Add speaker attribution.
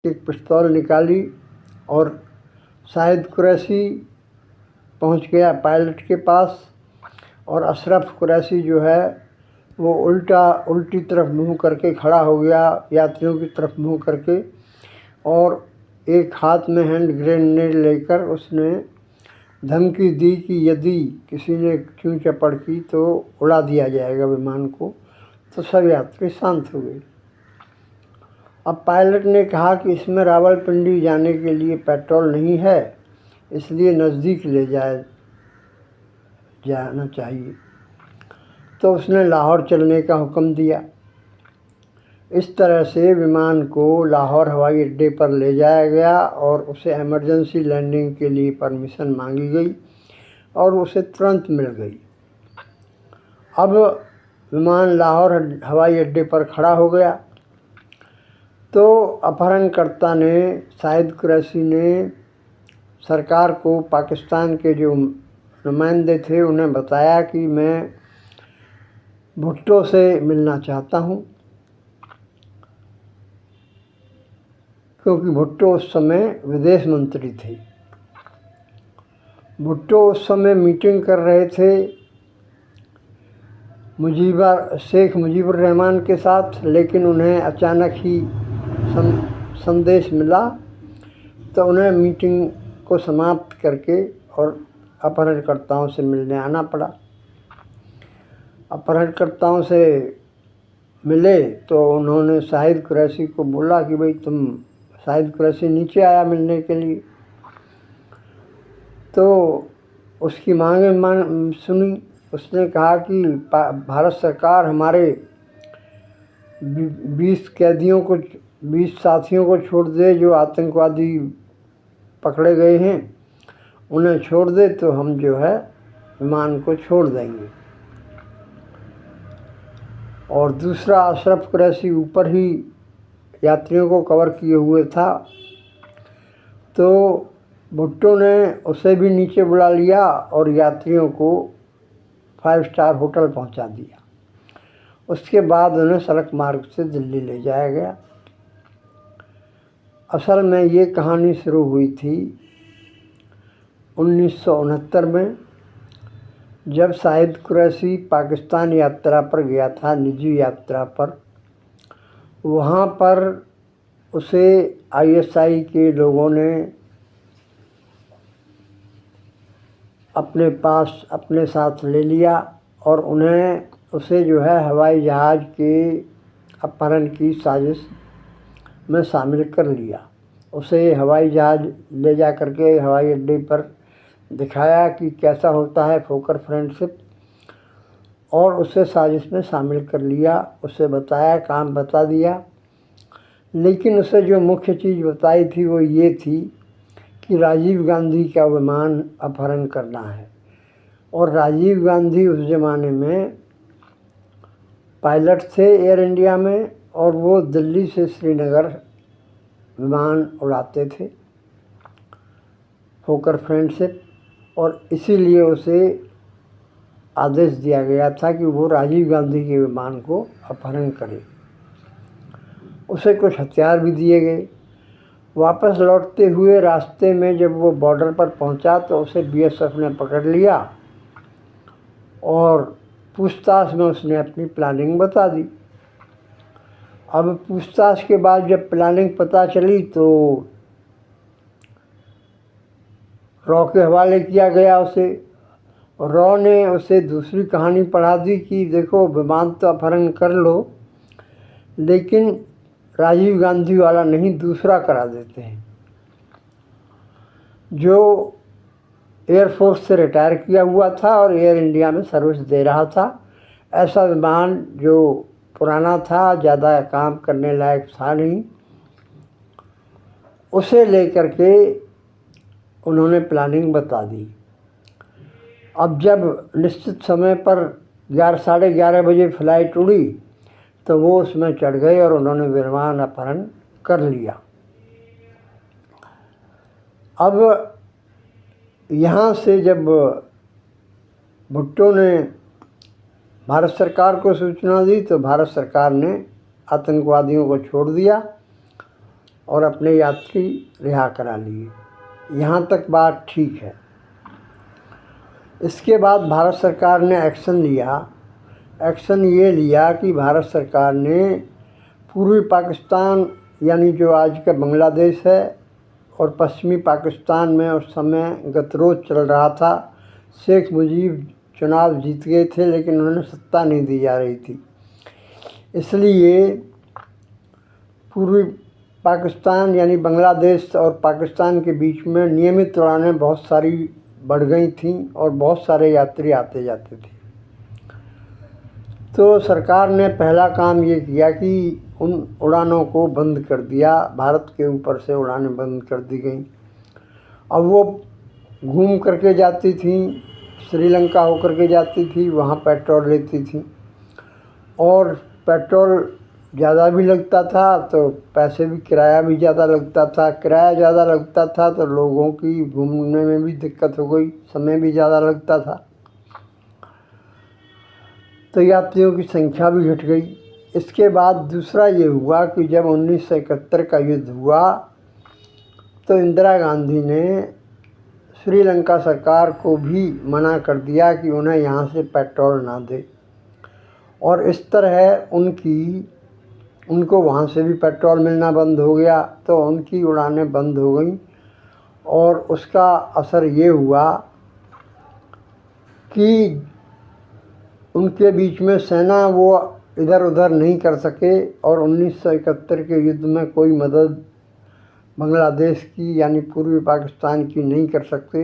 Speaker 1: एक पिस्तौल निकाली और शाहिद कुरैशी पहुंच गया पायलट के पास, और अशरफ कुरैशी जो है वो उल्टी तरफ मुंह करके खड़ा हो गया, यात्रियों की तरफ मुंह करके, और एक हाथ में हैंड ग्रेनेड लेकर उसने धमकी दी कि यदि किसी ने चूं चपड़ की तो उड़ा दिया जाएगा विमान को। तो सब यात्री शांत हो गए। अब पायलट ने कहा कि इसमें रावलपिंडी जाने के लिए पेट्रोल नहीं है, इसलिए नज़दीक ले जाना चाहिए। तो उसने लाहौर चलने का हुक्म दिया। इस तरह से विमान को लाहौर हवाई अड्डे पर ले जाया गया और उसे इमरजेंसी लैंडिंग के लिए परमिशन मांगी गई और उसे तुरंत मिल गई। अब विमान लाहौर हवाई अड्डे पर खड़ा हो गया तो अपहरणकर्ता ने, शाहिद कुरैशी ने, सरकार को, पाकिस्तान के जो नुमाइंदे थे उन्हें बताया कि मैं भुट्टो से मिलना चाहता हूँ, क्योंकि भुट्टो उस समय विदेश मंत्री थे। भुट्टो उस समय मीटिंग कर रहे थे शेख मुजीबुर रहमान के साथ, लेकिन उन्हें अचानक ही संदेश मिला तो उन्हें मीटिंग को समाप्त करके और अपहरणकर्ताओं से मिलने आना पड़ा। अपहरणकर्ताओं से मिले तो उन्होंने शाहिद कुरैशी को बोला कि भाई शाहिद कुरैशी नीचे आया मिलने के लिए। तो उसकी मांगे सुनी। उसने कहा कि भारत सरकार हमारे 20 साथियों को छोड़ दे जो आतंकवादी पकड़े गए हैं, उन्हें छोड़ दे तो हम जो है विमान को छोड़ देंगे। और दूसरा अशरफ कुरैशी ऊपर ही यात्रियों को कवर किए हुए था, तो भुट्टो ने उसे भी नीचे बुला लिया और यात्रियों को 5 स्टार होटल पहुंचा दिया। उसके बाद उन्हें सड़क मार्ग से दिल्ली ले जाया गया। असल में ये कहानी शुरू हुई थी 1969 में, जब शाहिद कुरैशी पाकिस्तान यात्रा पर गया था, निजी यात्रा पर। वहाँ पर उसे ISI के लोगों ने अपने साथ ले लिया और उसे जो है हवाई जहाज़ के अपहरण की साजिश में शामिल कर लिया। उसे हवाई जहाज़ ले जा करके हवाई अड्डे पर दिखाया कि कैसा होता है फोकर फ्रेंडशिप, और उसे साजिश में शामिल कर लिया। उसे बताया, काम बता दिया, लेकिन उसे जो मुख्य चीज़ बताई थी वो ये थी कि राजीव गांधी का विमान अपहरण करना है। और राजीव गांधी उस ज़माने में पायलट थे एयर इंडिया में, और वो दिल्ली से श्रीनगर विमान उड़ाते थे, फोकर फ्रेंडशिप, और इसीलिए उसे आदेश दिया गया था कि वो राजीव गांधी के विमान को अपहरण करे। उसे कुछ हथियार भी दिए गए। वापस लौटते हुए रास्ते में जब वो बॉर्डर पर पहुंचा तो उसे BSF ने पकड़ लिया और पूछताछ में उसने अपनी प्लानिंग बता दी। अब पूछताछ के बाद जब प्लानिंग पता चली तो रॉ के हवाले किया गया उसे। रॉ ने उसे दूसरी कहानी पढ़ा दी कि देखो, विमान तो अपहरण कर लो, लेकिन राजीव गांधी वाला नहीं, दूसरा करा देते हैं, जो एयरफोर्स से रिटायर किया हुआ था और एयर इंडिया में सर्विस दे रहा था। ऐसा विमान जो पुराना था, ज़्यादा काम करने लायक था नहीं, उसे लेकर के उन्होंने प्लानिंग बता दी। अब जब निश्चित समय पर 11-11:30 बजे फ़्लाइट उड़ी तो वो उसमें चढ़ गए और उन्होंने विमान अपहरण कर लिया। अब यहाँ से जब भुट्टो ने भारत सरकार को सूचना दी तो भारत सरकार ने आतंकवादियों को छोड़ दिया और अपने यात्री रिहा करा लिए। यहाँ तक बात ठीक है। इसके बाद भारत सरकार ने एक्शन ये लिया कि भारत सरकार ने पूर्वी पाकिस्तान यानी जो आज का बांग्लादेश है और पश्चिमी पाकिस्तान में उस समय गतिरोध चल रहा था। शेख मुजीब चुनाव जीत गए थे लेकिन उन्हें सत्ता नहीं दी जा रही थी, इसलिए पूर्वी पाकिस्तान यानी बांग्लादेश और पाकिस्तान के बीच में नियमित उड़ानें बहुत सारी बढ़ गई थीं और बहुत सारे यात्री आते जाते थे। तो सरकार ने पहला काम ये किया कि उन उड़ानों को बंद कर दिया। भारत के ऊपर से उड़ानें बंद कर दी गई। अब वो घूम करके जाती थी, श्रीलंका होकर के जाती थी, वहाँ पेट्रोल लेती थी और पेट्रोल ज़्यादा भी लगता था तो पैसे भी, किराया भी ज़्यादा लगता था। किराया ज़्यादा लगता था तो लोगों की घूमने में भी दिक्कत हो गई, समय भी ज़्यादा लगता था, तो यात्रियों की संख्या भी घट गई। इसके बाद दूसरा ये हुआ कि जब 1971 का युद्ध हुआ तो इंदिरा गांधी ने श्रीलंका सरकार को भी मना कर दिया कि उन्हें यहाँ से पेट्रोल ना दे, और इस तरह उनको वहाँ से भी पेट्रोल मिलना बंद हो गया। तो उनकी उड़ानें बंद हो गई और उसका असर ये हुआ कि उनके बीच में सेना वो इधर उधर नहीं कर सके और 1971 के युद्ध में कोई मदद बांग्लादेश की यानी पूर्वी पाकिस्तान की नहीं कर सकते।